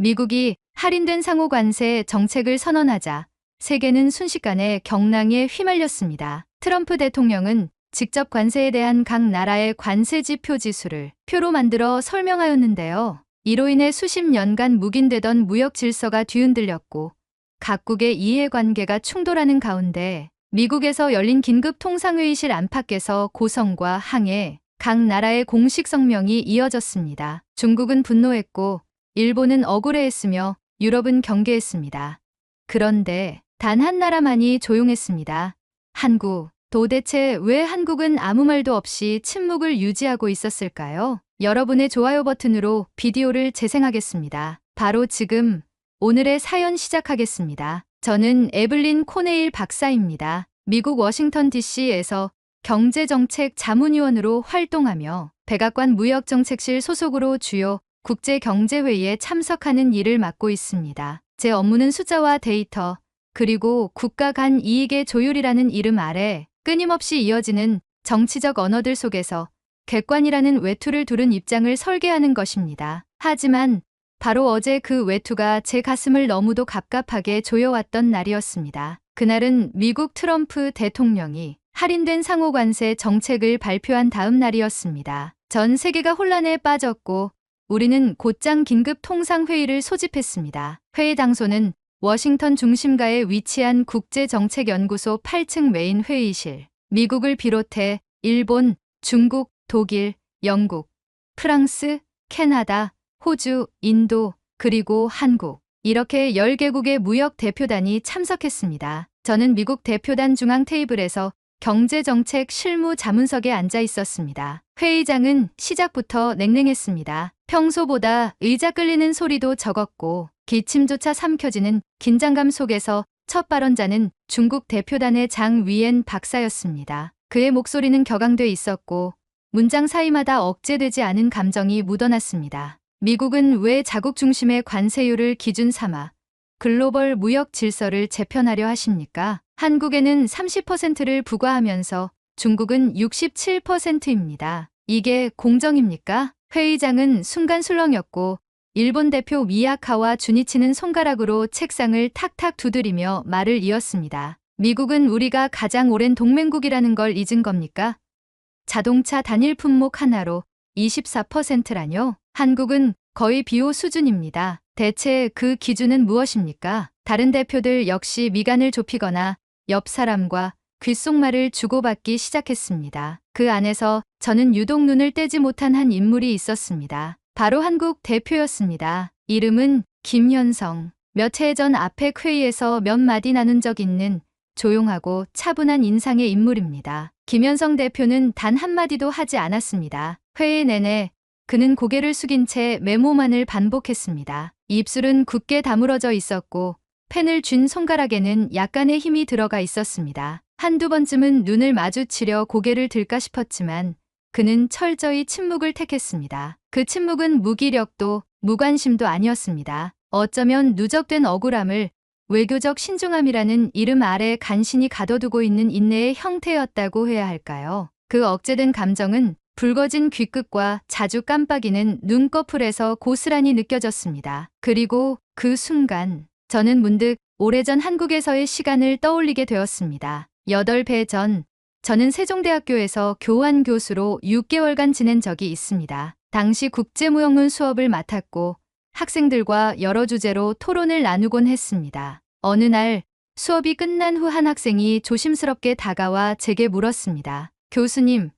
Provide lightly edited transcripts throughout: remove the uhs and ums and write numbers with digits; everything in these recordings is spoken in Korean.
미국이 할인된 상호 관세 정책을 선언하자 세계는 순식간에 경랑에 휘말렸습니다. 트럼프 대통령은 직접 관세에 대한 각 나라의 관세 지표 지수를 표로 만들어 설명하였는데요. 이로 인해 수십 년간 묵인되던 무역 질서가 뒤흔들렸고 각국의 이해관계가 충돌하는 가운데 미국에서 열린 긴급 통상회의실 안팎에서 고성과 항해, 각 나라의 공식 성명이 이어졌습니다. 중국은 분노했고 일본은 억울해했으며 유럽은 경계했습니다. 그런데 단 한 나라만이 조용했습니다. 한국. 도대체 왜 한국은 아무 말도 없이 침묵을 유지하고 있었을까요? 여러분의 좋아요 버튼으로 비디오를 재생하겠습니다. 바로 지금 오늘의 사연 시작하겠습니다. 저는 에블린 코네일 박사입니다. 미국 워싱턴 DC에서 경제정책 자문위원으로 활동하며 백악관 무역정책실 소속으로 주요 국제경제회의에 참석하는 일을 맡고 있습니다. 제 업무는 숫자와 데이터, 그리고 국가 간 이익의 조율이라는 이름 아래 끊임없이 이어지는 정치적 언어들 속에서 객관이라는 외투를 두른 입장을 설계하는 것입니다. 하지만 바로 어제 그 외투가 제 가슴을 너무도 갑갑하게 조여왔던 날이었습니다. 그날은 미국 트럼프 대통령이 할인된 상호관세 정책을 발표한 다음 날이었습니다. 전 세계가 혼란에 빠졌고 우리는 곧장 긴급 통상회의를 소집했습니다. 회의 장소는 워싱턴 중심가에 위치한 국제정책연구소 8층 메인 회의실. 미국을 비롯해 일본, 중국, 독일, 영국, 프랑스, 캐나다, 호주, 인도, 그리고 한국. 이렇게 10개국의 무역 대표단이 참석했습니다. 저는 미국 대표단 중앙 테이블에서 경제정책 실무 자문석에 앉아 있었습니다. 회의장은 시작부터 냉랭했습니다. 평소보다 의자 끌리는 소리도 적었고 기침조차 삼켜지는 긴장감 속에서 첫 발언자는 중국 대표단의 장 위엔 박사였습니다. 그의 목소리는 격앙돼 있었고 문장 사이마다 억제되지 않은 감정이 묻어났습니다. 미국은 왜 자국 중심의 관세율을 기준 삼아 글로벌 무역 질서를 재편하려 하십니까? 한국에는 30%를 부과하면서 중국은 67%입니다. 이게 공정입니까? 회의장은 순간 술렁였고 일본 대표 미야카와 주니치는 손가락으로 책상을 탁탁 두드리며 말을 이었습니다. 미국은 우리가 가장 오랜 동맹국이라는 걸 잊은 겁니까? 자동차 단일 품목 하나로 24%라뇨? 한국은 거의 비호 수준입니다. 대체 그 기준은 무엇입니까? 다른 대표들 역시 미간을 좁히거나 옆 사람과 귓속말을 주고받기 시작했습니다. 그 안에서 저는 유독 눈을 떼지 못한 한 인물이 있었습니다. 바로 한국 대표였습니다. 이름은 김현성. 몇 해 전 아펙 회의에서 몇 마디 나눈 적 있는 조용하고 차분한 인상의 인물입니다. 김현성 대표는 단 한마디도 하지 않았습니다. 회의 내내 그는 고개를 숙인 채 메모만을 반복했습니다. 입술은 굳게 다물어져 있었고 펜을 쥔 손가락에는 약간의 힘이 들어가 있었습니다. 한두 번쯤은 눈을 마주치려 고개를 들까 싶었지만 그는 철저히 침묵을 택했습니다. 그 침묵은 무기력도 무관심도 아니었습니다. 어쩌면 누적된 억울함을 외교적 신중함이라는 이름 아래 간신히 가둬두고 있는 인내의 형태였다고 해야 할까요? 그 억제된 감정은 붉어진 귀끝과 자주 깜빡이는 눈꺼풀에서 고스란히 느껴졌습니다. 그리고 그 순간 저는 문득 오래전 한국에서의 시간을 떠올리게 되었습니다. 8배 전 저는 세종대학교에서 교환 교수로 6개월간 지낸 적이 있습니다. 당시 국제무역론 수업을 맡았고 학생들과 여러 주제로 토론을 나누곤 했습니다. 어느 날 수업이 끝난 후 한 학생이 조심스럽게 다가와 제게 물었습니다. 교수님,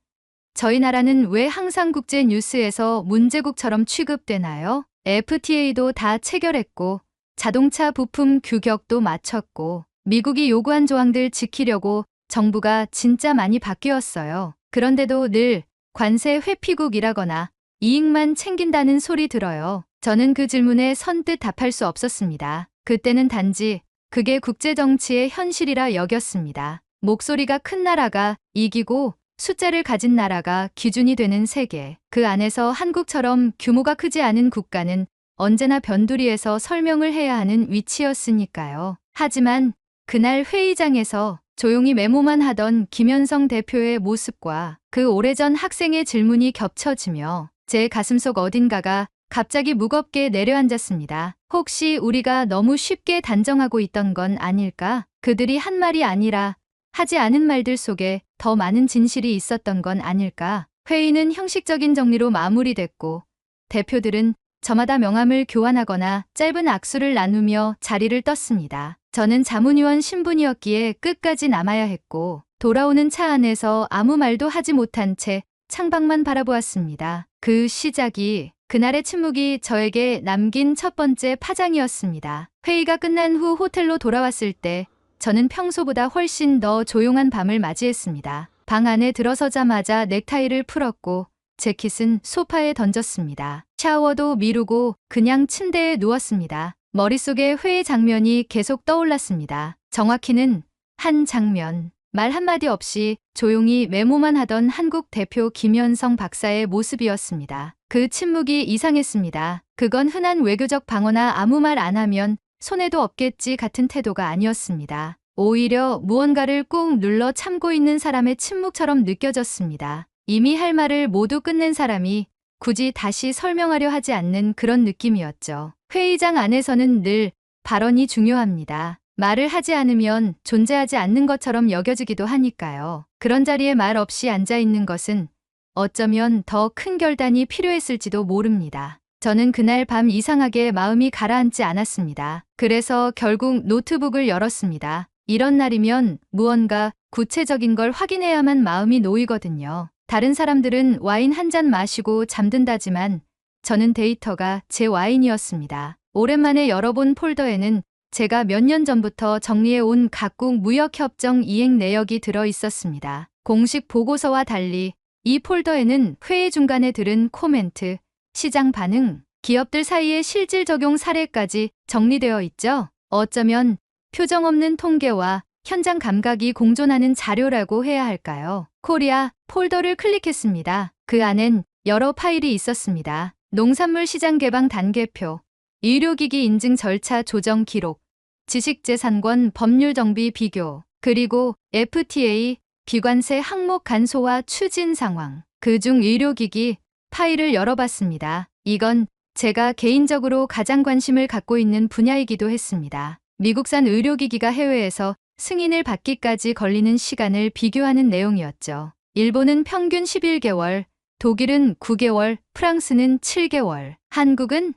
저희 나라는 왜 항상 국제 뉴스에서 문제국처럼 취급되나요? FTA도 다 체결했고 자동차 부품 규격도 맞췄고 미국이 요구한 조항들 지키려고 정부가 진짜 많이 바뀌었어요. 그런데도 늘 관세 회피국이라거나 이익만 챙긴다는 소리 들어요. 저는 그 질문에 선뜻 답할 수 없었습니다. 그때는 단지 그게 국제정치의 현실이라 여겼습니다. 목소리가 큰 나라가 이기고 숫자를 가진 나라가 기준이 되는 세계. 그 안에서 한국처럼 규모가 크지 않은 국가는 언제나 변두리에서 설명을 해야 하는 위치였으니까요. 하지만 그날 회의장에서 조용히 메모만 하던 김현성 대표의 모습과 그 오래전 학생의 질문이 겹쳐지며 제 가슴속 어딘가가 갑자기 무겁게 내려앉았습니다. 혹시 우리가 너무 쉽게 단정하고 있던 건 아닐까? 그들이 한 말이 아니라 하지 않은 말들 속에 더 많은 진실이 있었던 건 아닐까? 회의는 형식적인 정리로 마무리됐고 대표들은 저마다 명함을 교환하거나 짧은 악수를 나누며 자리를 떴습니다. 저는 자문위원 신분이었기에 끝까지 남아야 했고 돌아오는 차 안에서 아무 말도 하지 못한 채 창밖만 바라보았습니다. 그 시작이 그날의 침묵이 저에게 남긴 첫 번째 파장이었습니다. 회의가 끝난 후 호텔로 돌아왔을 때 저는 평소보다 훨씬 더 조용한 밤을 맞이했습니다. 방 안에 들어서자마자 넥타이를 풀었고 재킷은 소파에 던졌습니다. 샤워도 미루고 그냥 침대에 누웠습니다. 머릿속에 회의 장면이 계속 떠올랐습니다. 정확히는 한 장면. 말 한마디 없이 조용히 메모만 하던 한국 대표 김현성 박사의 모습이었습니다. 그 침묵이 이상했습니다. 그건 흔한 외교적 방어나 아무 말 안 하면 손해도 없겠지 같은 태도가 아니었습니다. 오히려 무언가를 꾹 눌러 참고 있는 사람의 침묵처럼 느껴졌습니다. 이미 할 말을 모두 끝낸 사람이 굳이 다시 설명하려 하지 않는 그런 느낌이었죠. 회의장 안에서는 늘 발언이 중요합니다. 말을 하지 않으면 존재하지 않는 것처럼 여겨지기도 하니까요. 그런 자리에 말 없이 앉아 있는 것은 어쩌면 더 큰 결단이 필요했을지도 모릅니다. 저는 그날 밤 이상하게 마음이 가라앉지 않았습니다. 그래서 결국 노트북을 열었습니다. 이런 날이면 무언가 구체적인 걸 확인해야만 마음이 놓이거든요. 다른 사람들은 와인 한 잔 마시고 잠든다지만 저는 데이터가 제 와인이었습니다. 오랜만에 열어본 폴더에는 제가 몇 년 전부터 정리해온 각국 무역협정 이행 내역이 들어 있었습니다. 공식 보고서와 달리 이 폴더에는 회의 중간에 들은 코멘트, 시장 반응, 기업들 사이의 실질 적용 사례까지 정리되어 있죠. 어쩌면 표정 없는 통계와 현장 감각이 공존하는 자료라고 해야 할까요? 코리아 폴더를 클릭했습니다. 그 안엔 여러 파일이 있었습니다. 농산물 시장 개방 단계표, 의료기기 인증 절차 조정 기록, 지식재산권 법률 정비 비교, 그리고 FTA 기관세 항목 간소화 추진 상황. 그중 의료기기 파일을 열어봤습니다. 이건 제가 개인적으로 가장 관심을 갖고 있는 분야이기도 했습니다. 미국산 의료기기가 해외에서 승인을 받기까지 걸리는 시간을 비교하는 내용이었죠. 일본은 평균 11개월, 독일은 9개월, 프랑스는 7개월, 한국은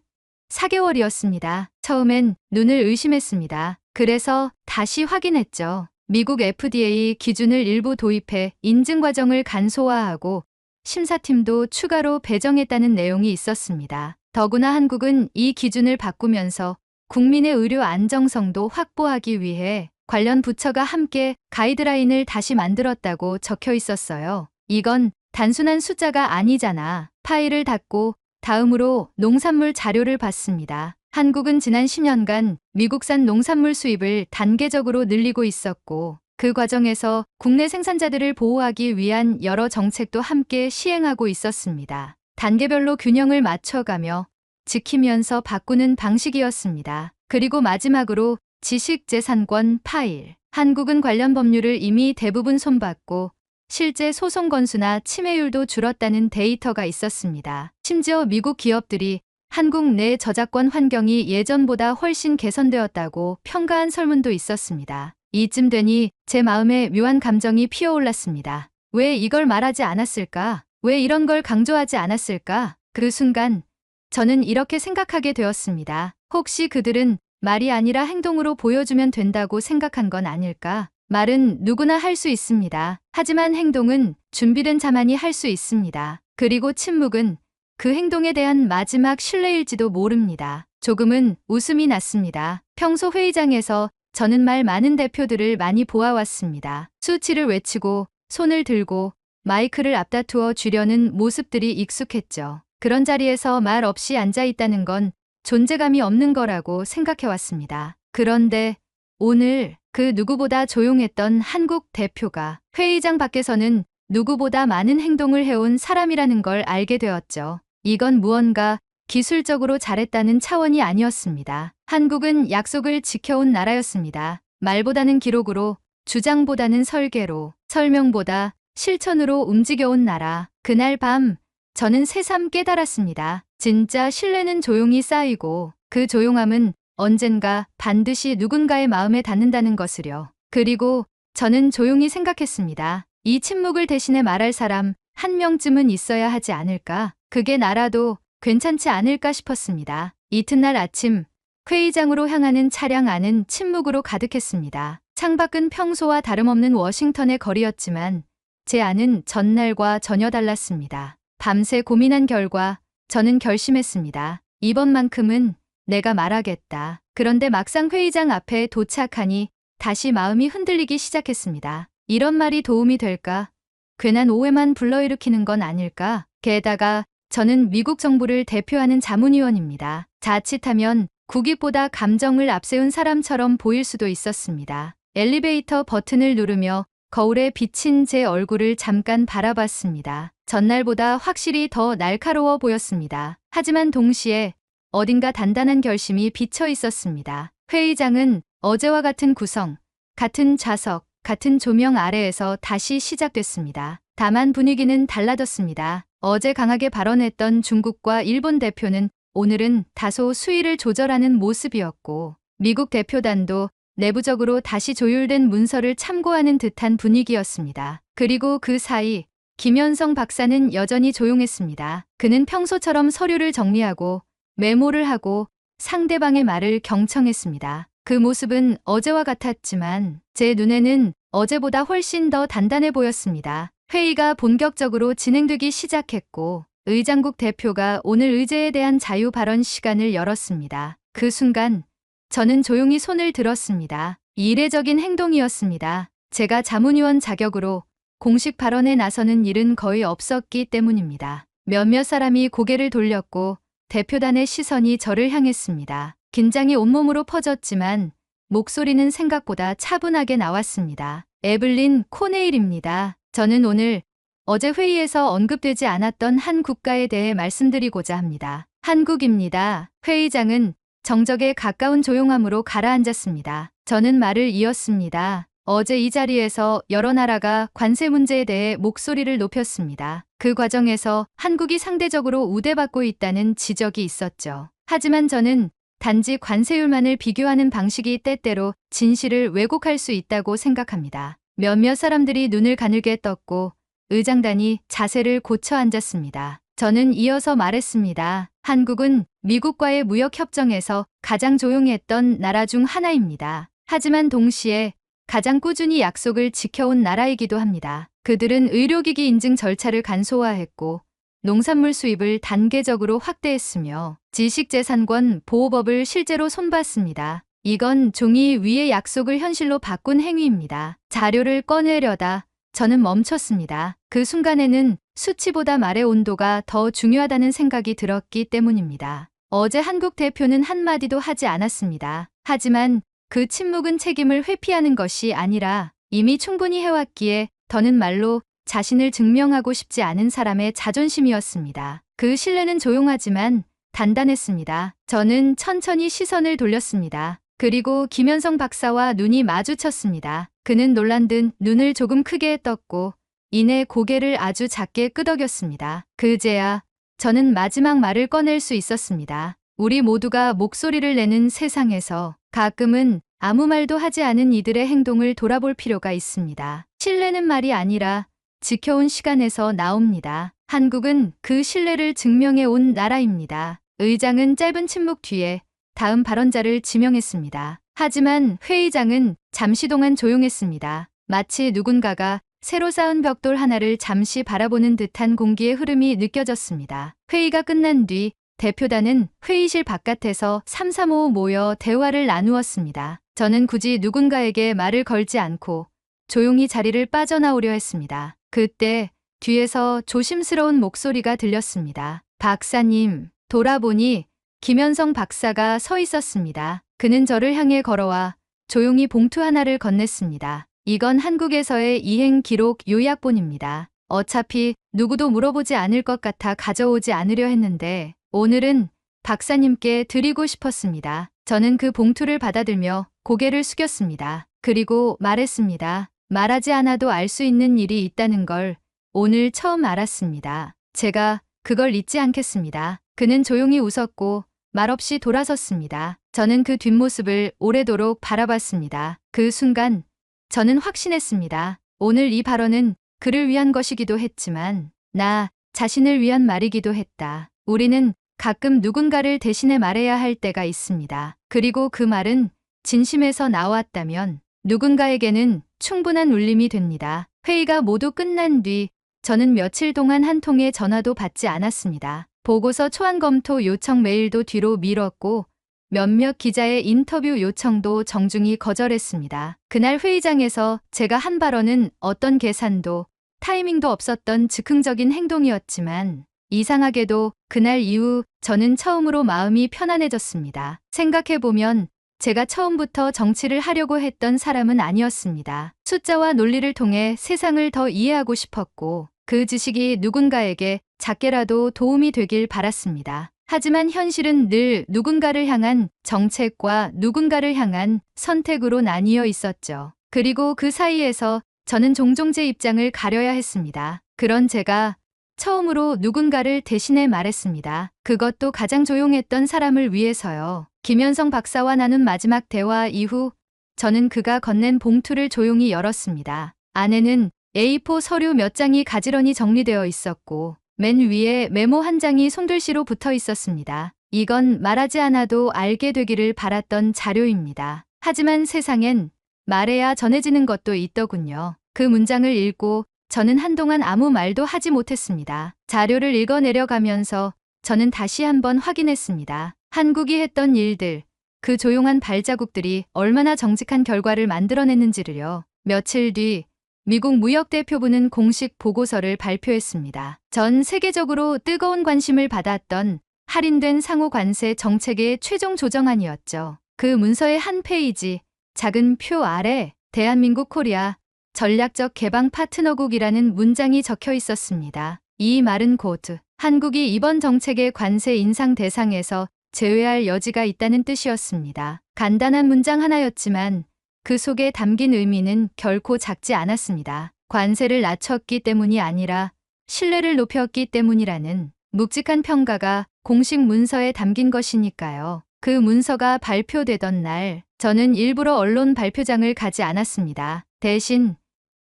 4개월이었습니다. 처음엔 눈을 의심했습니다. 그래서 다시 확인했죠. 미국 FDA 기준을 일부 도입해 인증 과정을 간소화하고 심사팀도 추가로 배정했다는 내용이 있었습니다. 더구나 한국은 이 기준을 바꾸면서 국민의 의료 안정성도 확보하기 위해 관련 부처가 함께 가이드라인을 다시 만들었다고 적혀 있었어요. 이건 단순한 숫자가 아니잖아. 파일을 닫고 다음으로 농산물 자료를 봤습니다. 한국은 지난 10년간 미국산 농산물 수입을 단계적으로 늘리고 있었고 그 과정에서 국내 생산자들을 보호하기 위한 여러 정책도 함께 시행하고 있었습니다. 단계별로 균형을 맞춰가며 지키면서 바꾸는 방식이었습니다. 그리고 마지막으로 지식재산권 파일. 한국은 관련 법률을 이미 대부분 손봤고 실제 소송 건수나 침해율도 줄었다는 데이터가 있었습니다. 심지어 미국 기업들이 한국 내 저작권 환경이 예전보다 훨씬 개선되었다고 평가한 설문도 있었습니다. 이쯤 되니 제 마음에 묘한 감정이 피어올랐습니다. 왜 이걸 말하지 않았을까? 왜 이런 걸 강조하지 않았을까? 그 순간 저는 이렇게 생각하게 되었습니다. 혹시 그들은 말이 아니라 행동으로 보여주면 된다고 생각한 건 아닐까? 말은 누구나 할 수 있습니다. 하지만 행동은 준비된 자만이 할 수 있습니다. 그리고 침묵은 그 행동에 대한 마지막 신뢰일지도 모릅니다. 조금은 웃음이 났습니다. 평소 회의장에서 저는 말 많은 대표들을 많이 보아왔습니다. 수치를 외치고 손을 들고 마이크를 앞다투어 주려는 모습들이 익숙했죠. 그런 자리에서 말 없이 앉아 있다는 건 존재감이 없는 거라고 생각해왔습니다. 그런데 오늘 그 누구보다 조용했던 한국 대표가 회의장 밖에서는 누구보다 많은 행동을 해온 사람이라는 걸 알게 되었죠. 이건 무언가 기술적으로 잘했다는 차원이 아니었습니다. 한국은 약속을 지켜온 나라였습니다. 말보다는 기록으로, 주장보다는 설계로, 설명보다 실천으로 움직여온 나라. 그날 밤 저는 새삼 깨달았습니다. 진짜 신뢰는 조용히 쌓이고 그 조용함은 언젠가 반드시 누군가의 마음에 닿는다는 것을요. 그리고 저는 조용히 생각했습니다. 이 침묵을 대신해 말할 사람 한 명쯤은 있어야 하지 않을까? 그게 나라도 괜찮지 않을까 싶었습니다. 이튿날 아침 회의장으로 향하는 차량 안은 침묵으로 가득했습니다. 창밖은 평소와 다름없는 워싱턴의 거리였지만 제 안은 전날과 전혀 달랐습니다. 밤새 고민한 결과 저는 결심했습니다. 이번만큼은 내가 말하겠다. 그런데 막상 회의장 앞에 도착하니 다시 마음이 흔들리기 시작했습니다. 이런 말이 도움이 될까? 괜한 오해만 불러일으키는 건 아닐까? 게다가 저는 미국 정부를 대표하는 자문위원입니다. 자칫하면 국익보다 감정을 앞세운 사람처럼 보일 수도 있었습니다. 엘리베이터 버튼을 누르며 거울에 비친 제 얼굴을 잠깐 바라봤습니다. 전날보다 확실히 더 날카로워 보였습니다. 하지만 동시에 어딘가 단단한 결심이 비쳐 있었습니다. 회의장은 어제와 같은 구성, 같은 좌석, 같은 조명 아래에서 다시 시작됐습니다. 다만 분위기는 달라졌습니다. 어제 강하게 발언했던 중국과 일본 대표는 오늘은 다소 수위를 조절하는 모습이었고 미국 대표단도 내부적으로 다시 조율된 문서를 참고하는 듯한 분위기였습니다. 그리고 그 사이 김현성 박사는 여전히 조용했습니다. 그는 평소처럼 서류를 정리하고 메모를 하고 상대방의 말을 경청했습니다. 그 모습은 어제와 같았지만 제 눈에는 어제보다 훨씬 더 단단해 보였습니다. 회의가 본격적으로 진행되기 시작했고 의장국 대표가 오늘 의제에 대한 자유 발언 시간을 열었습니다. 그 순간 저는 조용히 손을 들었습니다. 이례적인 행동이었습니다. 제가 자문위원 자격으로 공식 발언에 나서는 일은 거의 없었기 때문입니다. 몇몇 사람이 고개를 돌렸고 대표단의 시선이 저를 향했습니다. 긴장이 온몸으로 퍼졌지만 목소리는 생각보다 차분하게 나왔습니다. 에블린 코네일입니다. 저는 오늘 어제 회의에서 언급되지 않았던 한 국가에 대해 말씀드리고자 합니다. 한국입니다. 회의장은 정적에 가까운 조용함으로 가라앉았습니다. 저는 말을 이었습니다. 어제 이 자리에서 여러 나라가 관세 문제에 대해 목소리를 높였습니다. 그 과정에서 한국이 상대적으로 우대받고 있다는 지적이 있었죠. 하지만 저는 단지 관세율만을 비교하는 방식이 때때로 진실을 왜곡할 수 있다고 생각합니다. 몇몇 사람들이 눈을 가늘게 떴고 의장단이 자세를 고쳐 앉았습니다. 저는 이어서 말했습니다. 한국은 미국과의 무역협정에서 가장 조용했던 나라 중 하나입니다. 하지만 동시에 가장 꾸준히 약속을 지켜온 나라이기도 합니다. 그들은 의료기기 인증 절차를 간소화했고 농산물 수입을 단계적으로 확대했으며 지식재산권 보호법을 실제로 손봤습니다. 이건 종이 위의 약속을 현실로 바꾼 행위입니다. 자료를 꺼내려다 저는 멈췄습니다. 그 순간에는 수치보다 말의 온도가 더 중요하다는 생각이 들었기 때문입니다. 어제 한국 대표는 한마디도 하지 않았습니다. 하지만 그 침묵은 책임을 회피하는 것이 아니라 이미 충분히 해왔기에 더는 말로 자신을 증명하고 싶지 않은 사람의 자존심이었습니다. 그 신뢰는 조용하지만 단단했습니다. 저는 천천히 시선을 돌렸습니다. 그리고 김현성 박사와 눈이 마주쳤습니다. 그는 놀란 듯 눈을 조금 크게 떴고 이내 고개를 아주 작게 끄덕였습니다. 그제야 저는 마지막 말을 꺼낼 수 있었습니다. 우리 모두가 목소리를 내는 세상에서 가끔은 아무 말도 하지 않은 이들의 행동을 돌아볼 필요가 있습니다. 신뢰는 말이 아니라 지켜온 시간에서 나옵니다. 한국은 그 신뢰를 증명해 온 나라입니다. 의장은 짧은 침묵 뒤에 다음 발언자를 지명했습니다. 하지만 회의장은 잠시 동안 조용했습니다. 마치 누군가가 새로 쌓은 벽돌 하나를 잠시 바라보는 듯한 공기의 흐름이 느껴졌습니다. 회의가 끝난 뒤 대표단은 회의실 바깥에서 삼삼오오 모여 대화를 나누었습니다. 저는 굳이 누군가에게 말을 걸지 않고 조용히 자리를 빠져나오려 했습니다. 그때 뒤에서 조심스러운 목소리가 들렸습니다. 박사님, 돌아보니 김현성 박사가 서 있었습니다. 그는 저를 향해 걸어와 조용히 봉투 하나를 건넸습니다. 이건 한국에서의 이행 기록 요약본입니다. 어차피 누구도 물어보지 않을 것 같아 가져오지 않으려 했는데 오늘은 박사님께 드리고 싶었습니다. 저는 그 봉투를 받아들며 고개를 숙였습니다. 그리고 말했습니다. 말하지 않아도 알 수 있는 일이 있다는 걸 오늘 처음 알았습니다. 제가 그걸 잊지 않겠습니다. 그는 조용히 웃었고 말없이 돌아섰습니다. 저는 그 뒷모습을 오래도록 바라봤습니다. 그 순간 저는 확신했습니다. 오늘 이 발언은 그를 위한 것이기도 했지만 나 자신을 위한 말이기도 했다. 우리는 가끔 누군가를 대신해 말해야 할 때가 있습니다. 그리고 그 말은 진심에서 나왔다면 누군가에게는 충분한 울림이 됩니다. 회의가 모두 끝난 뒤 저는 며칠 동안 한 통의 전화도 받지 않았습니다. 보고서 초안 검토 요청 메일도 뒤로 미뤘고 몇몇 기자의 인터뷰 요청도 정중히 거절했습니다. 그날 회의장에서 제가 한 발언은 어떤 계산도 타이밍도 없었던 즉흥적인 행동이었지만 이상하게도 그날 이후 저는 처음으로 마음이 편안해졌습니다. 생각해보면 제가 처음부터 정치를 하려고 했던 사람은 아니었습니다. 숫자와 논리를 통해 세상을 더 이해하고 싶었고 그 지식이 누군가에게 작게라도 도움이 되길 바랐습니다. 하지만 현실은 늘 누군가를 향한 정책과 누군가를 향한 선택으로 나뉘어 있었죠. 그리고 그 사이에서 저는 종종 제 입장을 가려야 했습니다. 그런 제가 처음으로 누군가를 대신해 말했습니다. 그것도 가장 조용했던 사람을 위해서요. 김현성 박사와 나눈 마지막 대화 이후 저는 그가 건넨 봉투를 조용히 열었습니다. 안에는 A4 서류 몇 장이 가지런히 정리되어 있었고 맨 위에 메모 한 장이 손글씨로 붙어 있었습니다. 이건 말하지 않아도 알게 되기를 바랐던 자료입니다. 하지만 세상엔 말해야 전해지는 것도 있더군요. 그 문장을 읽고 저는 한동안 아무 말도 하지 못했습니다. 자료를 읽어 내려가면서 저는 다시 한번 확인했습니다. 한국이 했던 일들, 그 조용한 발자국들이 얼마나 정직한 결과를 만들어냈는지를요. 며칠 뒤 미국 무역대표부는 공식 보고서를 발표했습니다. 전 세계적으로 뜨거운 관심을 받았던 할인된 상호 관세 정책의 최종 조정안이었죠. 그 문서의 한 페이지, 작은 표 아래 대한민국 코리아 전략적 개방 파트너국이라는 문장이 적혀 있었습니다. 이 말은 곧 한국이 이번 정책의 관세 인상 대상에서 제외할 여지가 있다는 뜻이었습니다. 간단한 문장 하나였지만 그 속에 담긴 의미는 결코 작지 않았습니다. 관세를 낮췄기 때문이 아니라 신뢰를 높였기 때문이라는 묵직한 평가가 공식 문서에 담긴 것이니까요. 그 문서가 발표되던 날 저는 일부러 언론 발표장을 가지 않았습니다. 대신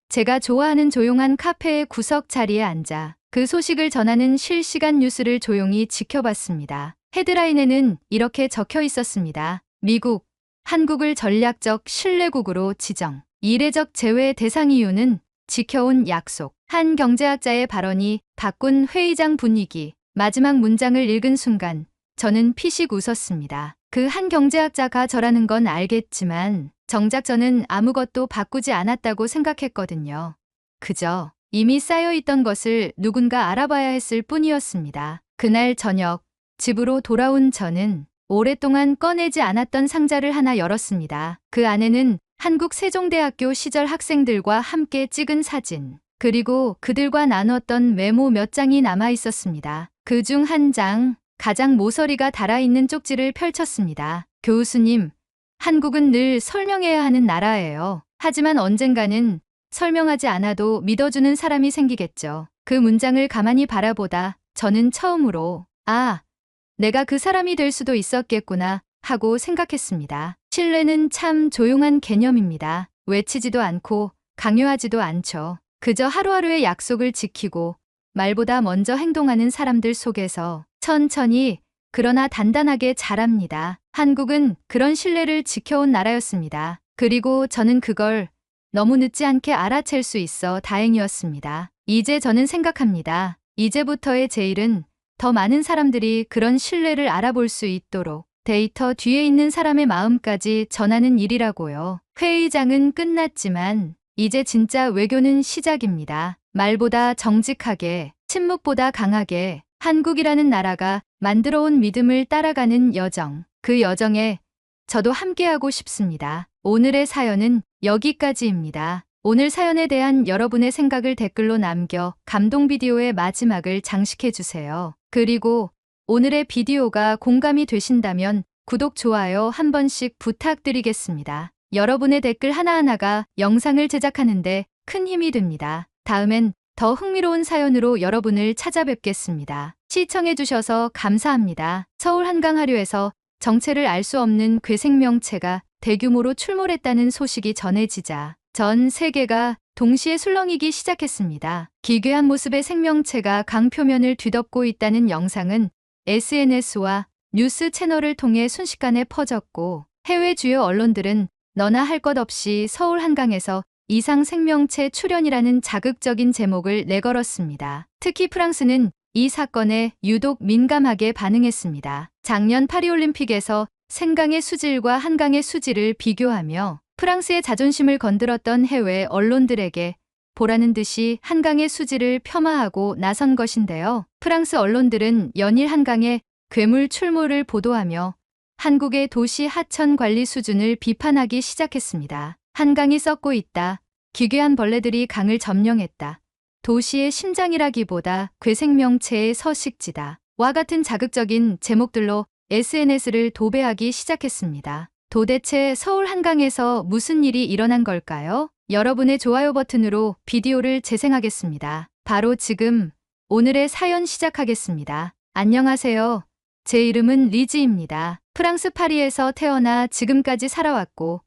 제가 좋아하는 조용한 카페의 구석 자리에 앉아 그 소식을 전하는 실시간 뉴스를 조용히 지켜봤습니다. 헤드라인에는 이렇게 적혀 있었습니다. 미국, 한국을 전략적 신뢰국으로 지정. 이례적 제외 대상 이유는 지켜온 약속. 한 경제학자의 발언이 바꾼 회의장 분위기. 마지막 문장을 읽은 순간 저는 피식 웃었습니다. 그 한 경제학자가 저라는 건 알겠지만 정작 저는 아무것도 바꾸지 않았다고 생각했거든요. 그저 이미 쌓여있던 것을 누군가 알아봐야 했을 뿐이었습니다. 그날 저녁 집으로 돌아온 저는 오랫동안 꺼내지 않았던 상자를 하나 열었습니다. 그 안에는 한국 세종대학교 시절 학생들과 함께 찍은 사진, 그리고 그들과 나눴던 메모 몇 장이 남아 있었습니다. 그 중 한 장, 가장 모서리가 달아있는 쪽지를 펼쳤습니다. 교수님, 한국은 늘 설명해야 하는 나라예요. 하지만 언젠가는 설명하지 않아도 믿어주는 사람이 생기겠죠. 그 문장을 가만히 바라보다 저는 처음으로 내가 그 사람이 될 수도 있었겠구나 하고 생각했습니다. 신뢰는 참 조용한 개념입니다. 외치지도 않고 강요하지도 않죠. 그저 하루하루의 약속을 지키고 말보다 먼저 행동하는 사람들 속에서 천천히 그러나 단단하게 자랍니다. 한국은 그런 신뢰를 지켜온 나라였습니다. 그리고 저는 그걸 너무 늦지 않게 알아챌 수 있어 다행이었습니다. 이제 저는 생각합니다. 이제부터의 제 일은 더 많은 사람들이 그런 신뢰를 알아볼 수 있도록 데이터 뒤에 있는 사람의 마음까지 전하는 일이라고요. 회의장은 끝났지만 이제 진짜 외교는 시작입니다. 말보다 정직하게, 침묵보다 강하게 한국이라는 나라가 만들어온 믿음을 따라가는 여정. 그 여정에 저도 함께하고 싶습니다. 오늘의 사연은 여기까지입니다. 오늘 사연에 대한 여러분의 생각을 댓글로 남겨 감동 비디오의 마지막을 장식해주세요. 그리고 오늘의 비디오가 공감이 되신다면 구독, 좋아요 한 번씩 부탁드리겠습니다. 여러분의 댓글 하나하나가 영상을 제작하는데 큰 힘이 됩니다. 다음엔 더 더 흥미로운 사연으로 여러분을 찾아뵙겠습니다. 시청해주셔서 감사합니다. 서울 한강하류에서 정체를 알 수 없는 괴생명체가 대규모로 출몰했다는 소식이 전해지자 전 세계가 동시에 술렁이기 시작했습니다. 기괴한 모습의 생명체가 강 표면을 뒤덮고 있다는 영상은 SNS와 뉴스 채널을 통해 순식간에 퍼졌고 해외 주요 언론들은 너나 할 것 없이 서울 한강에서 이상 생명체 출현이라는 자극적인 제목을 내걸었습니다. 특히 프랑스는 이 사건에 유독 민감하게 반응했습니다. 작년 파리올림픽에서 생강의 수질과 한강의 수질을 비교하며 프랑스의 자존심을 건드렸던 해외 언론들에게 보라는 듯이 한강의 수질을 폄하하고 나선 것인데요. 프랑스 언론들은 연일 한강의 괴물 출몰을 보도하며 한국의 도시 하천 관리 수준을 비판하기 시작했습니다. 한강이 썩고 있다. 기괴한 벌레들이 강을 점령했다. 도시의 심장이라기보다 괴생명체의 서식지다. 와 같은 자극적인 제목들로 SNS를 도배하기 시작했습니다. 도대체 서울 한강에서 무슨 일이 일어난 걸까요? 여러분의 좋아요 버튼으로 비디오를 재생하겠습니다. 바로 지금 오늘의 사연 시작하겠습니다. 안녕하세요. 제 이름은 리즈입니다. 프랑스 파리에서 태어나 지금까지 살아왔고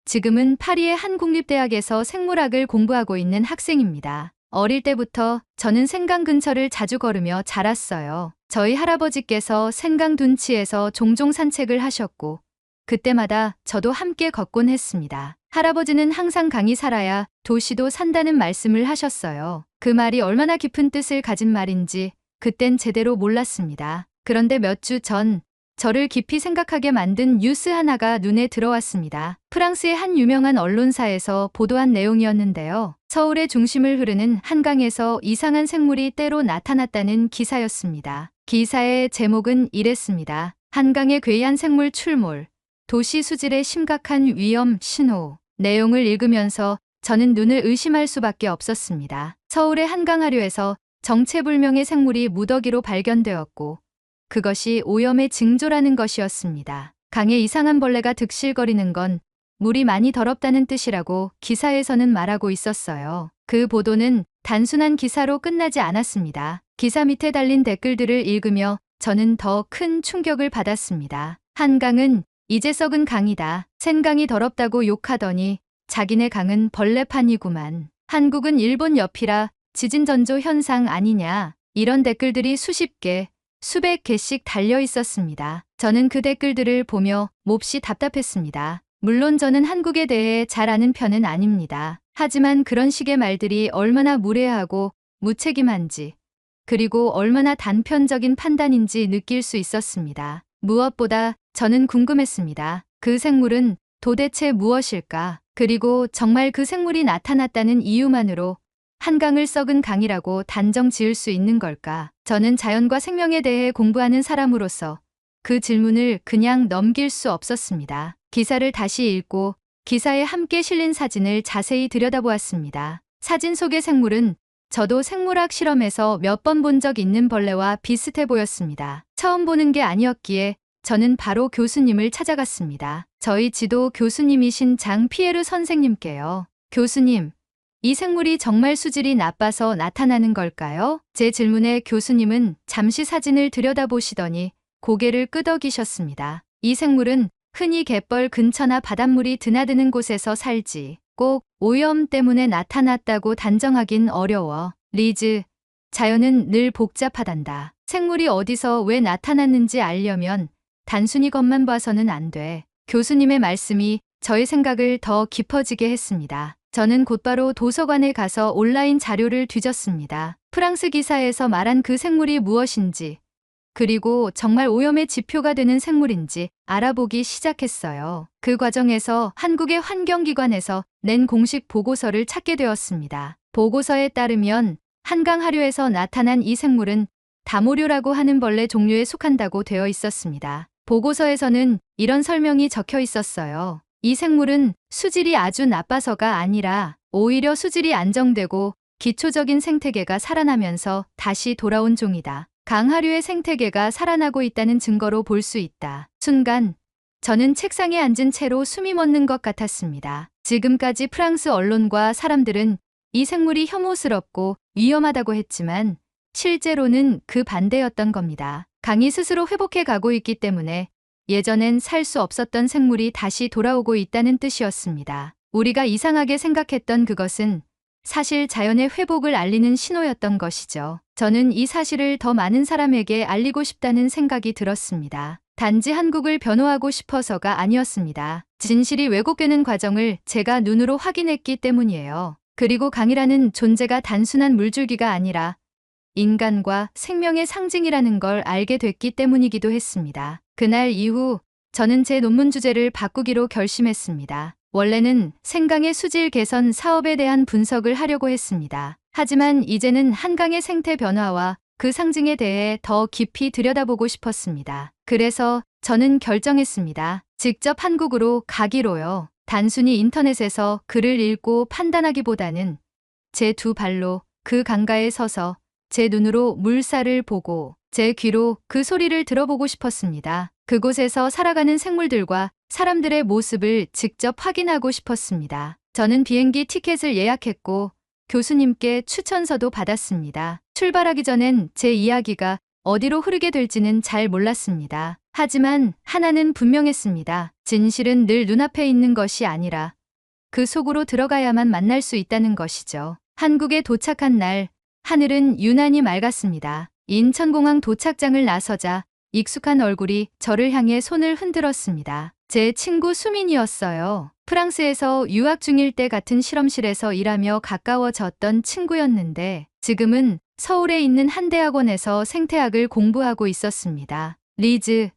지금은 파리의 한 국립대학에서 생물학을 공부하고 있는 학생입니다. 어릴 때부터 저는 생강 근처를 자주 걸으며 자랐어요. 저희 할아버지께서 생강 둔치에서 종종 산책을 하셨고 그때마다 저도 함께 걷곤 했습니다. 할아버지는 항상 강이 살아야 도시도 산다는 말씀을 하셨어요. 그 말이 얼마나 깊은 뜻을 가진 말인지 그땐 제대로 몰랐습니다. 그런데 몇 주 전 저를 깊이 생각하게 만든 뉴스 하나가 눈에 들어왔습니다. 프랑스의 한 유명한 언론사에서 보도한 내용이었는데요. 서울의 중심을 흐르는 한강에서 이상한 생물이 때로 나타났다는 기사였습니다. 기사의 제목은 이랬습니다. 한강의 괴이한 생물 출몰, 도시 수질의 심각한 위험 신호. 내용을 읽으면서 저는 눈을 의심할 수밖에 없었습니다. 서울의 한강하류에서 정체불명의 생물이 무더기로 발견되었고 그것이 오염의 징조라는 것이었습니다. 강에 이상한 벌레가 득실거리는 건 물이 많이 더럽다는 뜻이라고 기사에서는 말하고 있었어요. 그 보도는 단순한 기사로 끝나지 않았습니다. 기사 밑에 달린 댓글들을 읽으며 저는 더 큰 충격을 받았습니다. 한강은 이제 썩은 강이다. 생강이 더럽다고 욕하더니 자기네 강은 벌레판이구만. 한국은 일본 옆이라 지진전조 현상 아니냐. 이런 댓글들이 수십 개, 수백 개씩 달려 있었습니다. 저는 그 댓글들을 보며 몹시 답답했습니다. 물론 저는 한국에 대해 잘 아는 편은 아닙니다. 하지만 그런 식의 말들이 얼마나 무례하고 무책임한지 그리고 얼마나 단편적인 판단인지 느낄 수 있었습니다. 무엇보다 저는 궁금했습니다. 그 생물은 도대체 무엇일까? 그리고 정말 그 생물이 나타났다는 이유만으로 한강을 썩은 강이라고 단정 지을 수 있는 걸까? 저는 자연과 생명에 대해 공부하는 사람으로서 그 질문을 그냥 넘길 수 없었습니다. 기사를 다시 읽고 기사에 함께 실린 사진을 자세히 들여다보았습니다. 사진 속의 생물은 저도 생물학 실험에서 몇 번 본 적 있는 벌레와 비슷해 보였습니다. 처음 보는 게 아니었기에 저는 바로 교수님을 찾아갔습니다. 저희 지도 교수님이신 장 피에르 선생님께요. 교수님, 이 생물이 정말 수질이 나빠서 나타나는 걸까요? 제 질문에 교수님은 잠시 사진을 들여다보시더니 고개를 끄덕이셨습니다. 이 생물은 흔히 갯벌 근처나 바닷물이 드나드는 곳에서 살지 꼭 오염 때문에 나타났다고 단정하긴 어려워. 리즈, 자연은 늘 복잡하단다. 생물이 어디서 왜 나타났는지 알려면 단순히 겉만 봐서는 안 돼. 교수님의 말씀이 저의 생각을 더 깊어지게 했습니다. 저는 곧바로 도서관에 가서 온라인 자료를 뒤졌습니다. 프랑스 기사에서 말한 그 생물이 무엇인지 그리고 정말 오염의 지표가 되는 생물인지 알아보기 시작했어요. 그 과정에서 한국의 환경기관에서 낸 공식 보고서를 찾게 되었습니다. 보고서에 따르면 한강하류에서 나타난 이 생물은 다모류라고 하는 벌레 종류에 속한다고 되어 있었습니다. 보고서에서는 이런 설명이 적혀 있었어요. 이 생물은 수질이 아주 나빠서가 아니라 오히려 수질이 안정되고 기초적인 생태계가 살아나면서 다시 돌아온 종이다. 강하류의 생태계가 살아나고 있다는 증거로 볼 수 있다. 순간 저는 책상에 앉은 채로 숨이 멎는 것 같았습니다. 지금까지 프랑스 언론과 사람들은 이 생물이 혐오스럽고 위험하다고 했지만 실제로는 그 반대였던 겁니다. 강이 스스로 회복해 가고 있기 때문에 예전엔 살 수 없었던 생물이 다시 돌아오고 있다는 뜻이었습니다. 우리가 이상하게 생각했던 그것은 사실 자연의 회복을 알리는 신호였던 것이죠. 저는 이 사실을 더 많은 사람에게 알리고 싶다는 생각이 들었습니다. 단지 한국을 변호하고 싶어서가 아니었습니다. 진실이 왜곡되는 과정을 제가 눈으로 확인했기 때문이에요. 그리고 강이라는 존재가 단순한 물줄기가 아니라 인간과 생명의 상징이라는 걸 알게 됐기 때문이기도 했습니다. 그날 이후 저는 제 논문 주제를 바꾸기로 결심했습니다. 원래는 생강의 수질 개선 사업에 대한 분석을 하려고 했습니다. 하지만 이제는 한강의 생태 변화와 그 상징에 대해 더 깊이 들여다보고 싶었습니다. 그래서 저는 결정했습니다. 직접 한국으로 가기로요. 단순히 인터넷에서 글을 읽고 판단하기보다는 제 두 발로 그 강가에 서서 제 눈으로 물살을 보고 제 귀로 그 소리를 들어보고 싶었습니다. 그곳에서 살아가는 생물들과 사람들의 모습을 직접 확인하고 싶었습니다. 저는 비행기 티켓을 예약했고 교수님께 추천서도 받았습니다. 출발하기 전엔 제 이야기가 어디로 흐르게 될지는 잘 몰랐습니다. 하지만 하나는 분명했습니다. 진실은 늘 눈앞에 있는 것이 아니라 그 속으로 들어가야만 만날 수 있다는 것이죠. 한국에 도착한 날 하늘은 유난히 맑았습니다. 인천공항 도착장을 나서자 익숙한 얼굴이 저를 향해 손을 흔들었습니다. 제 친구 수민이었어요. 프랑스에서 유학 중일 때 같은 실험실에서 일하며 가까워졌던 친구였는데 지금은 서울에 있는 한 대학원에서 생태학을 공부하고 있었습니다. 리즈,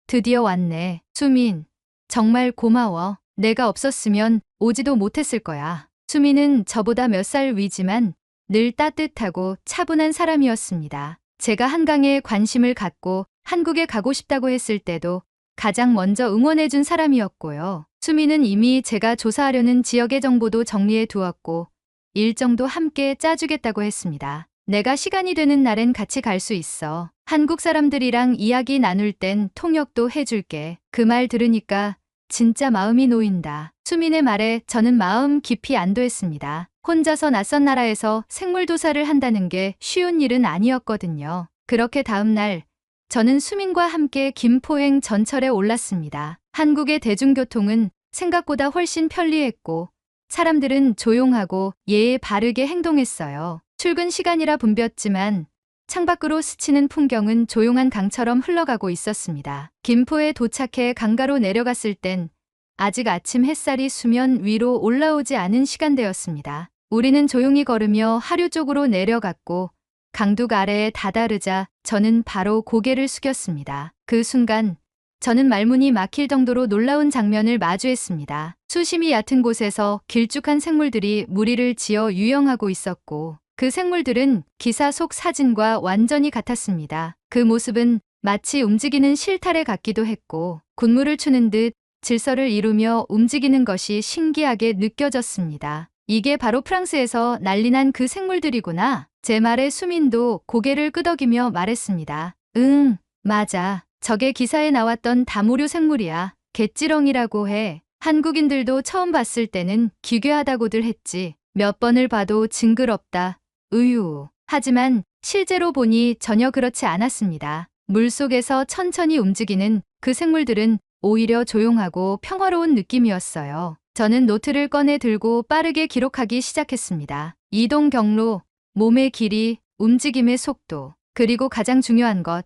드디어 왔네. 수민, 정말 고마워. 내가 없었으면 오지도 못했을 거야. 수민은 저보다 몇 살 위지만 늘 따뜻하고 차분한 사람이었습니다. 제가 한강에 관심을 갖고 한국에 가고 싶다고 했을 때도 가장 먼저 응원해준 사람이었고요. 수민은 이미 제가 조사하려는 지역의 정보도 정리해 두었고 일정도 함께 짜주겠다고 했습니다. 내가 시간이 되는 날엔 같이 갈 수 있어. 한국 사람들이랑 이야기 나눌 땐 통역도 해줄게. 그 말 들으니까 진짜 마음이 놓인다. 수민의 말에 저는 마음 깊이 안도했습니다. 혼자서 낯선 나라에서 생물도사를 한다는 게 쉬운 일은 아니었거든요. 그렇게 다음 날 저는 수민과 함께 김포행 전철에 올랐습니다. 한국의 대중교통은 생각보다 훨씬 편리했고 사람들은 조용하고 예의 바르게 행동했어요. 출근 시간이라 붐볐지만 창밖으로 스치는 풍경은 조용한 강처럼 흘러가고 있었습니다. 김포에 도착해 강가로 내려갔을 땐 아직 아침 햇살이 수면 위로 올라오지 않은 시간대였습니다. 우리는 조용히 걸으며 하류 쪽으로 내려갔고 강둑 아래에 다다르자 저는 바로 고개를 숙였습니다. 그 순간 저는 말문이 막힐 정도로 놀라운 장면을 마주했습니다. 수심이 얕은 곳에서 길쭉한 생물들이 무리를 지어 유영하고 있었고 그 생물들은 기사 속 사진과 완전히 같았습니다. 그 모습은 마치 움직이는 실타래 같기도 했고 군무를 추는 듯 질서를 이루며 움직이는 것이 신기하게 느껴졌습니다. 이게 바로 프랑스에서 난리난 그 생물들이구나. 제 말에 수민도 고개를 끄덕이며 말했습니다. 응, 맞아. 저게 기사에 나왔던 다모류 생물이야. 갯지렁이라고 해. 한국인들도 처음 봤을 때는 기괴하다고들 했지. 몇 번을 봐도 징그럽다. 으유. 하지만 실제로 보니 전혀 그렇지 않았습니다. 물속에서 천천히 움직이는 그 생물들은 오히려 조용하고 평화로운 느낌이었어요. 저는 노트를 꺼내 들고 빠르게 기록하기 시작했습니다. 이동 경로, 몸의 길이, 움직임의 속도, 그리고 가장 중요한 것,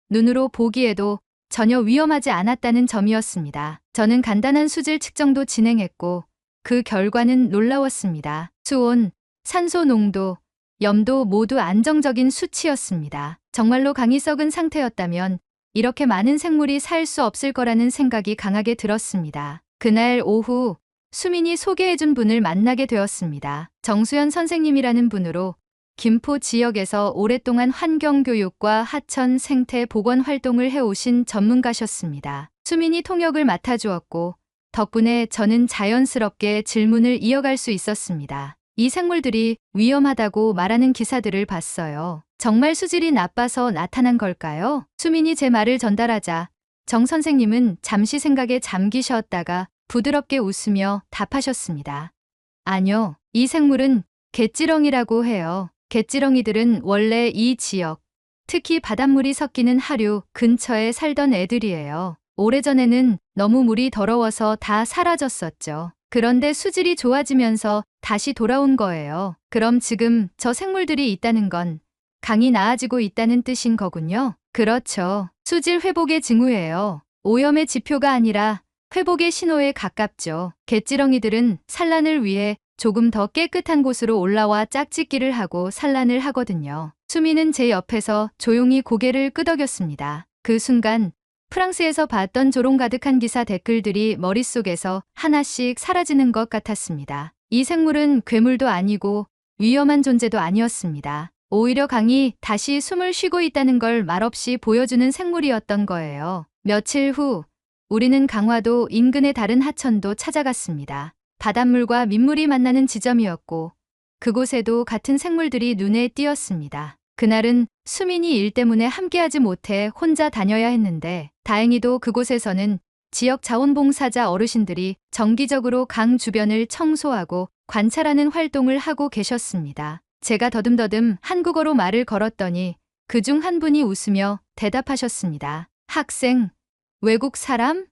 눈으로 보기에도 전혀 위험하지 않았다는 점이었습니다. 저는 간단한 수질 측정도 진행했고 그 결과는 놀라웠습니다. 수온, 산소 농도, 염도 모두 안정적인 수치였습니다. 정말로 강이 썩은 상태였다면 이렇게 많은 생물이 살 수 없을 거라는 생각이 강하게 들었습니다. 그날 오후 수민이 소개해준 분을 만나게 되었습니다. 정수연 선생님이라는 분으로 김포 지역에서 오랫동안 환경교육과 하천 생태 복원 활동을 해오신 전문가셨습니다. 수민이 통역을 맡아주었고 덕분에 저는 자연스럽게 질문을 이어갈 수 있었습니다. 이 생물들이 위험하다고 말하는 기사들을 봤어요. 정말 수질이 나빠서 나타난 걸까요? 수민이 제 말을 전달하자 정 선생님은 잠시 생각에 잠기셨다가 부드럽게 웃으며 답하셨습니다. 아니요, 이 생물은 갯지렁이라고 해요. 갯지렁이들은 원래 이 지역, 특히 바닷물이 섞이는 하류 근처에 살던 애들이에요. 오래전에는 너무 물이 더러워서 다 사라졌었죠. 그런데 수질이 좋아지면서 다시 돌아온 거예요. 그럼 지금 저 생물들이 있다는 건 강이 나아지고 있다는 뜻인 거군요. 그렇죠. 수질 회복의 징후예요. 오염의 지표가 아니라 회복의 신호에 가깝죠. 갯지렁이들은 산란을 위해 조금 더 깨끗한 곳으로 올라와 짝짓기를 하고 산란을 하거든요. 수미는 제 옆에서 조용히 고개를 끄덕였습니다. 그 순간 프랑스에서 봤던 조롱 가득한 기사 댓글들이 머릿속에서 하나씩 사라지는 것 같았습니다. 이 생물은 괴물도 아니고 위험한 존재도 아니었습니다. 오히려 강이 다시 숨을 쉬고 있다는 걸 말없이 보여주는 생물이었던 거예요. 며칠 후 우리는 강화도 인근의 다른 하천도 찾아갔습니다. 바닷물과 민물이 만나는 지점이었고 그곳에도 같은 생물들이 눈에 띄었습니다. 그날은 수민이 일 때문에 함께하지 못해 혼자 다녀야 했는데 다행히도 그곳에서는 지역 자원봉사자 어르신들이 정기적으로 강 주변을 청소하고 관찰하는 활동을 하고 계셨습니다. 제가 더듬더듬 한국어로 말을 걸었더니 그중 한 분이 웃으며 대답하셨습니다. 학생, 외국 사람?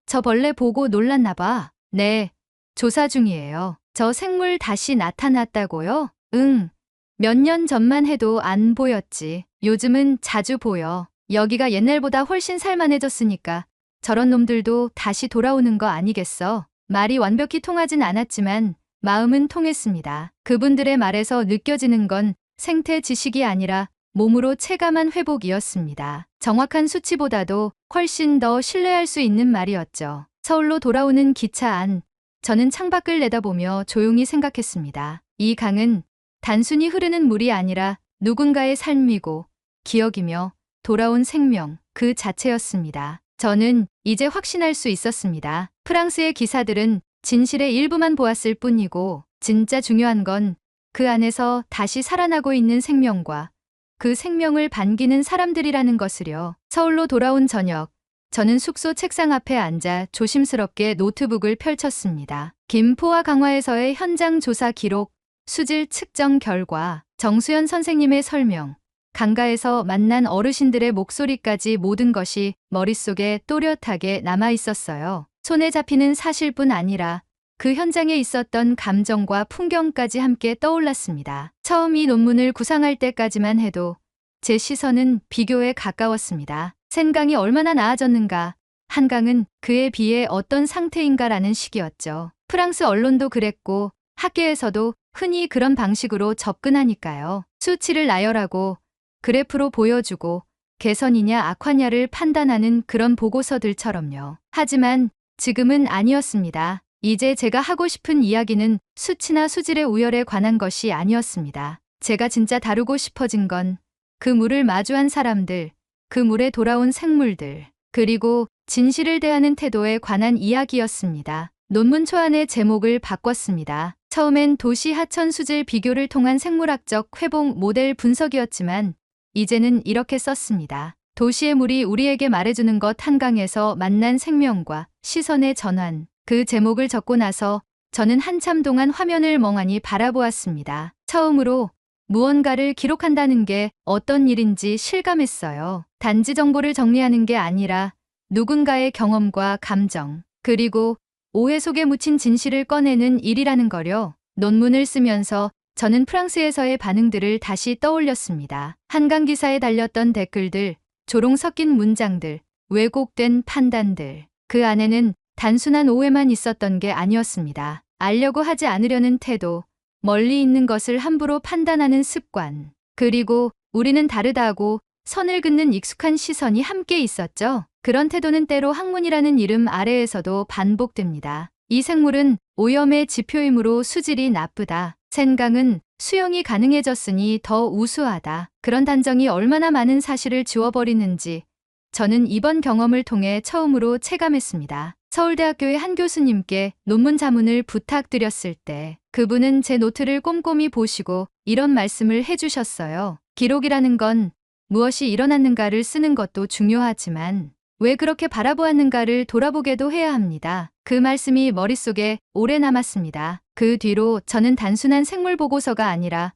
저 벌레 보고 놀랐나 봐. 네, 조사 중이에요. 저 생물 다시 나타났다고요? 응. 몇 년 전만 해도 안 보였지. 요즘은 자주 보여. 여기가 옛날보다 훨씬 살만해졌으니까 저런 놈들도 다시 돌아오는 거 아니겠어? 말이 완벽히 통하진 않았지만 마음은 통했습니다. 그분들의 말에서 느껴지는 건 생태 지식이 아니라 몸으로 체감한 회복이었습니다. 정확한 수치보다도 훨씬 더 신뢰할 수 있는 말이었죠. 서울로 돌아오는 기차 안, 저는 창밖을 내다보며 조용히 생각했습니다. 이 강은 단순히 흐르는 물이 아니라 누군가의 삶이고 기억이며 돌아온 생명 그 자체였습니다. 저는 이제 확신할 수 있었습니다. 프랑스의 기사들은 진실의 일부만 보았을 뿐이고 진짜 중요한 건 그 안에서 다시 살아나고 있는 생명과 그 생명을 반기는 사람들이라는 것을요. 서울로 돌아온 저녁, 저는 숙소 책상 앞에 앉아 조심스럽게 노트북을 펼쳤습니다. 김포와 강화에서의 현장 조사 기록, 수질 측정 결과, 정수연 선생님의 설명, 강가에서 만난 어르신들의 목소리까지 모든 것이 머릿속에 또렷하게 남아 있었어요. 손에 잡히는 사실뿐 아니라 그 현장에 있었던 감정과 풍경까지 함께 떠올랐습니다. 처음 이 논문을 구상할 때까지만 해도 제 시선은 비교에 가까웠습니다. 센강이 얼마나 나아졌는가, 한강은 그에 비해 어떤 상태인가라는 식이었죠. 프랑스 언론도 그랬고 학계에서도 흔히 그런 방식으로 접근하니까요. 수치를 나열하고 그래프로 보여주고 개선이냐 악화냐를 판단하는 그런 보고서들처럼요. 하지만 지금은 아니었습니다. 이제 제가 하고 싶은 이야기는 수치나 수질의 우열에 관한 것이 아니었습니다. 제가 진짜 다루고 싶어진 건 그 물을 마주한 사람들, 그 물에 돌아온 생물들, 그리고 진실을 대하는 태도에 관한 이야기였습니다. 논문 초안의 제목을 바꿨습니다. 처음엔 도시 하천 수질 비교를 통한 생물학적 회복 모델 분석이었지만 이제는 이렇게 썼습니다. 도시의 물이 우리에게 말해주는 것 한강에서 만난 생명과 시선의 전환. 그 제목을 적고 나서 저는 한참 동안 화면을 멍하니 바라보았습니다. 처음으로 무언가를 기록한다는 게 어떤 일인지 실감했어요. 단지 정보를 정리하는 게 아니라 누군가의 경험과 감정, 그리고 오해 속에 묻힌 진실을 꺼내는 일이라는 거요. 논문을 쓰면서 저는 프랑스에서의 반응들을 다시 떠올렸습니다. 한강 기사에 달렸던 댓글들, 조롱 섞인 문장들, 왜곡된 판단들. 그 안에는 단순한 오해만 있었던 게 아니었습니다. 알려고 하지 않으려는 태도, 멀리 있는 것을 함부로 판단하는 습관, 그리고 우리는 다르다고 선을 긋는 익숙한 시선이 함께 있었죠. 그런 태도는 때로 학문이라는 이름 아래에서도 반복됩니다. 이 생물은 오염의 지표이므로 수질이 나쁘다. 센강은 수영이 가능해졌으니 더 우수하다. 그런 단정이 얼마나 많은 사실을 지워버리는지 저는 이번 경험을 통해 처음으로 체감했습니다. 서울대학교의 한 교수님께 논문 자문을 부탁드렸을 때 그분은 제 노트를 꼼꼼히 보시고 이런 말씀을 해주셨어요. 기록이라는 건 무엇이 일어났는가를 쓰는 것도 중요하지만 왜 그렇게 바라보았는가를 돌아보게도 해야 합니다. 그 말씀이 머릿속에 오래 남았습니다. 그 뒤로 저는 단순한 생물 보고서가 아니라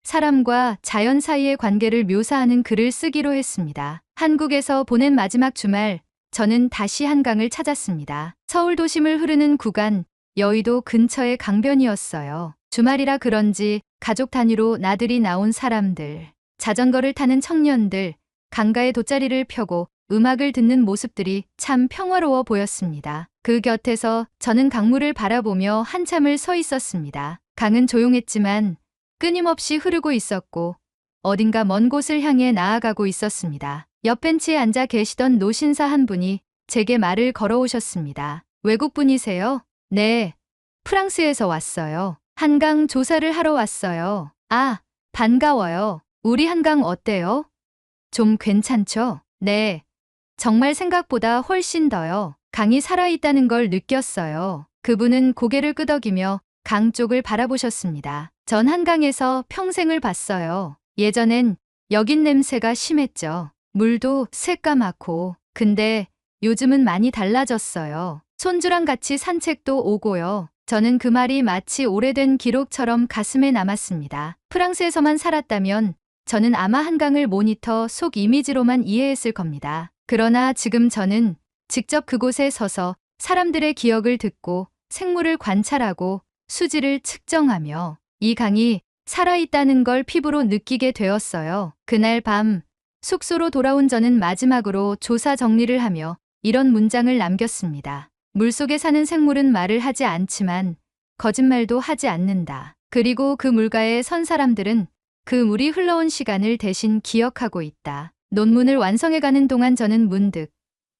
사람과 자연 사이의 관계를 묘사하는 글을 쓰기로 했습니다. 한국에서 보낸 마지막 주말, 저는 다시 한강을 찾았습니다. 서울 도심을 흐르는 구간, 여의도 근처의 강변이었어요. 주말이라 그런지 가족 단위로 나들이 나온 사람들, 자전거를 타는 청년들, 강가에 돗자리를 펴고 음악을 듣는 모습들이 참 평화로워 보였습니다. 그 곁에서 저는 강물을 바라보며 한참을 서 있었습니다. 강은 조용했지만 끊임없이 흐르고 있었고 어딘가 먼 곳을 향해 나아가고 있었습니다. 옆 벤치에 앉아 계시던 노신사 한 분이 제게 말을 걸어오셨습니다. 외국분이세요? 네, 프랑스에서 왔어요. 한강 조사를 하러 왔어요. 아, 반가워요. 우리 한강 어때요? 좀 괜찮죠? 네, 정말 생각보다 훨씬 더요. 강이 살아있다는 걸 느꼈어요. 그분은 고개를 끄덕이며 강 쪽을 바라보셨습니다. 전 한강에서 평생을 봤어요. 예전엔 여긴 냄새가 심했죠. 물도 새까맣고. 근데 요즘은 많이 달라졌어요. 손주랑 같이 산책도 오고요. 저는 그 말이 마치 오래된 기록처럼 가슴에 남았습니다. 프랑스에서만 살았다면 저는 아마 한강을 모니터 속 이미지로만 이해했을 겁니다. 그러나 지금 저는 직접 그곳에 서서 사람들의 기억을 듣고 생물을 관찰하고 수질을 측정하며 이 강이 살아있다는 걸 피부로 느끼게 되었어요. 그날 밤 숙소로 돌아온 저는 마지막으로 조사 정리를 하며 이런 문장을 남겼습니다. 물속에 사는 생물은 말을 하지 않지만 거짓말도 하지 않는다. 그리고 그 물가에 선 사람들은 그 물이 흘러온 시간을 대신 기억하고 있다. 논문을 완성해가는 동안 저는 문득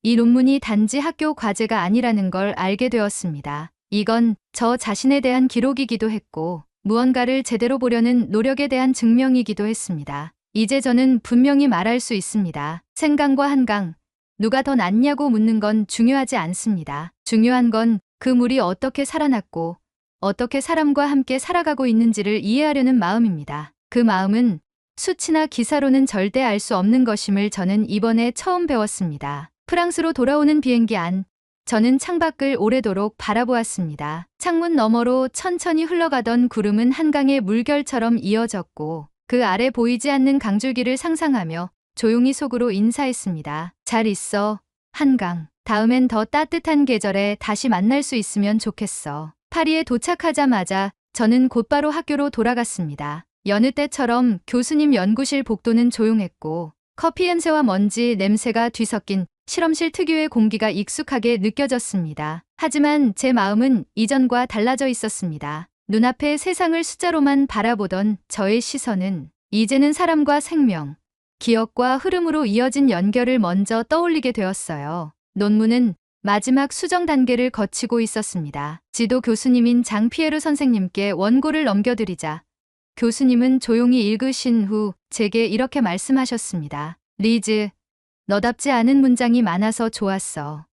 이 논문이 단지 학교 과제가 아니라는 걸 알게 되었습니다. 이건 저 자신에 대한 기록이기도 했고 무언가를 제대로 보려는 노력에 대한 증명이기도 했습니다. 이제 저는 분명히 말할 수 있습니다. 생강과 한강, 누가 더 낫냐고 묻는 건 중요하지 않습니다. 중요한 건 그 물이 어떻게 살아났고 어떻게 사람과 함께 살아가고 있는지를 이해하려는 마음입니다. 그 마음은 수치나 기사로는 절대 알 수 없는 것임을 저는 이번에 처음 배웠습니다. 프랑스로 돌아오는 비행기 안, 저는 창밖을 오래도록 바라보았습니다. 창문 너머로 천천히 흘러가던 구름은 한강의 물결처럼 이어졌고 그 아래 보이지 않는 강줄기를 상상하며 조용히 속으로 인사했습니다. 잘 있어, 한강. 다음엔 더 따뜻한 계절에 다시 만날 수 있으면 좋겠어. 파리에 도착하자마자 저는 곧바로 학교로 돌아갔습니다. 여느 때처럼 교수님 연구실 복도는 조용했고 커피 냄새와 먼지 냄새가 뒤섞인 실험실 특유의 공기가 익숙하게 느껴졌습니다. 하지만 제 마음은 이전과 달라져 있었습니다. 눈앞의 세상을 숫자로만 바라보던 저의 시선은 이제는 사람과 생명, 기억과 흐름으로 이어진 연결을 먼저 떠올리게 되었어요. 논문은 마지막 수정 단계를 거치고 있었습니다. 지도 교수님인 장피에르 선생님께 원고를 넘겨드리자 교수님은 조용히 읽으신 후 제게 이렇게 말씀하셨습니다. 리즈, 너답지 않은 문장이 많아서 좋았어.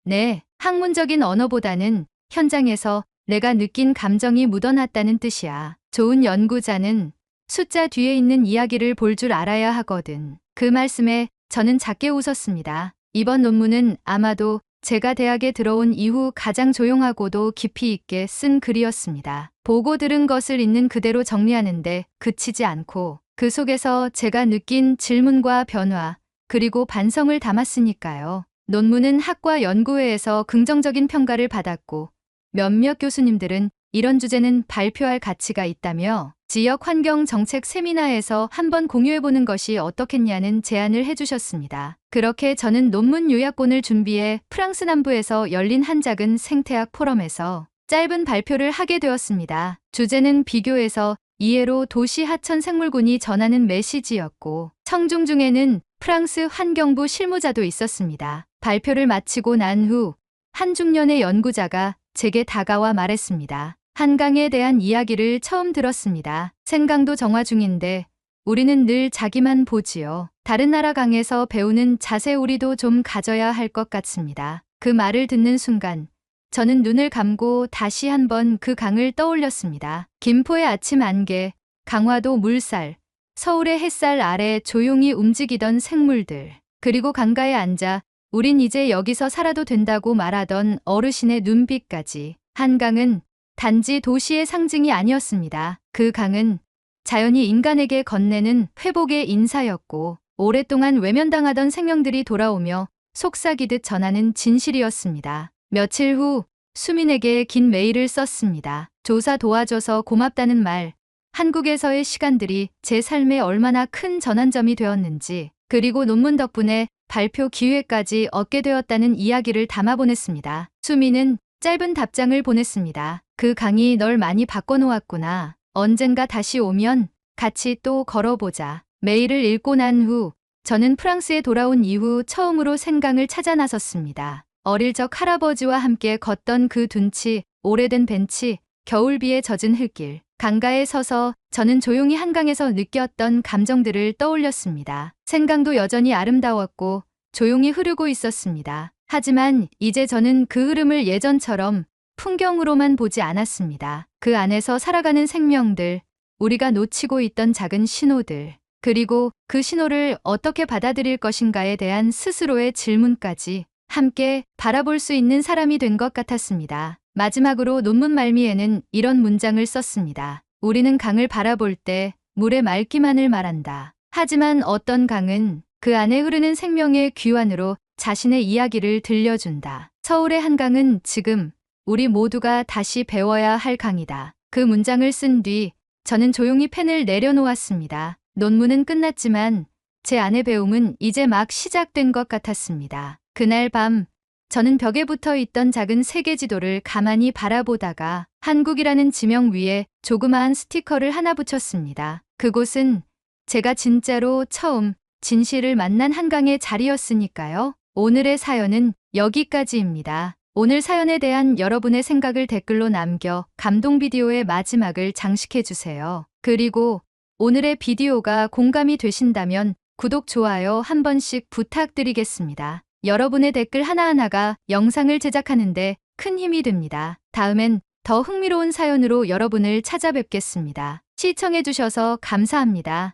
네, 학문적인 언어보다는 현장에서 내가 느낀 감정이 묻어났다는 뜻이야. 좋은 연구자는 숫자 뒤에 있는 이야기를 볼 줄 알아야 하거든. 그 말씀에 저는 작게 웃었습니다. 이번 논문은 아마도 제가 대학에 들어온 이후 가장 조용하고도 깊이 있게 쓴 글이었습니다. 보고 들은 것을 있는 그대로 정리하는데 그치지 않고 그 속에서 제가 느낀 질문과 변화, 그리고 반성을 담았으니까요. 논문은 학과 연구회에서 긍정적인 평가를 받았고 몇몇 교수님들은 이런 주제는 발표할 가치가 있다며 지역 환경 정책 세미나에서 한번 공유해보는 것이 어떻겠냐는 제안을 해주셨습니다. 그렇게 저는 논문 요약본을 준비해 프랑스 남부에서 열린 한 작은 생태학 포럼에서 짧은 발표를 하게 되었습니다. 주제는 비교해서 이해로 도시 하천 생물군이 전하는 메시지였고 청중 중에는 프랑스 환경부 실무자도 있었습니다. 발표를 마치고 난 후 한 중년의 연구자가 제게 다가와 말했습니다. 한강에 대한 이야기를 처음 들었습니다. 생강도 정화 중인데 우리는 늘 자기만 보지요. 다른 나라 강에서 배우는 자세 우리도 좀 가져야 할 것 같습니다. 그 말을 듣는 순간 저는 눈을 감고 다시 한번 그 강을 떠올렸습니다. 김포의 아침 안개, 강화도 물살, 서울의 햇살 아래 조용히 움직이던 생물들, 그리고 강가에 앉아 우린 이제 여기서 살아도 된다고 말하던 어르신의 눈빛까지. 한강은 단지 도시의 상징이 아니었습니다. 그 강은 자연이 인간에게 건네는 회복의 인사였고, 오랫동안 외면당하던 생명들이 돌아오며 속삭이듯 전하는 진실이었습니다. 며칠 후 수민에게 긴 메일을 썼습니다. 조사 도와줘서 고맙다는 말, 한국에서의 시간들이 제 삶에 얼마나 큰 전환점이 되었는지, 그리고 논문 덕분에 발표 기회까지 얻게 되었다는 이야기를 담아 보냈습니다. 수민은 짧은 답장을 보냈습니다. 그 강이 널 많이 바꿔놓았구나. 언젠가 다시 오면 같이 또 걸어보자. 메일을 읽고 난 후 저는 프랑스에 돌아온 이후 처음으로 생강을 찾아 나섰습니다. 어릴 적 할아버지와 함께 걷던 그 둔치, 오래된 벤치, 겨울비에 젖은 흙길, 강가에 서서 저는 조용히 한강에서 느꼈던 감정들을 떠올렸습니다. 생강도 여전히 아름다웠고 조용히 흐르고 있었습니다. 하지만 이제 저는 그 흐름을 예전처럼 풍경으로만 보지 않았습니다. 그 안에서 살아가는 생명들, 우리가 놓치고 있던 작은 신호들, 그리고 그 신호를 어떻게 받아들일 것인가에 대한 스스로의 질문까지 함께 바라볼 수 있는 사람이 된 것 같았습니다. 마지막으로 논문 말미에는 이런 문장을 썼습니다. 우리는 강을 바라볼 때 물의 맑기만을 말한다. 하지만 어떤 강은 그 안에 흐르는 생명의 귀환으로 자신의 이야기를 들려준다. 서울의 한강은 지금 우리 모두가 다시 배워야 할 강이다. 그 문장을 쓴 뒤 저는 조용히 펜을 내려놓았습니다. 논문은 끝났지만 제 안의 배움은 이제 막 시작된 것 같았습니다. 그날 밤 저는 벽에 붙어 있던 작은 세계 지도를 가만히 바라보다가 한국이라는 지명 위에 조그마한 스티커를 하나 붙였습니다. 그곳은 제가 진짜로 처음 진실을 만난 한강의 자리였으니까요. 오늘의 사연은 여기까지입니다. 오늘 사연에 대한 여러분의 생각을 댓글로 남겨 감동 비디오의 마지막을 장식해주세요. 그리고 오늘의 비디오가 공감이 되신다면 구독, 좋아요 한 번씩 부탁드리겠습니다. 여러분의 댓글 하나하나가 영상을 제작하는데 큰 힘이 됩니다. 다음엔 더 흥미로운 사연으로 여러분을 찾아뵙겠습니다. 시청해주셔서 감사합니다.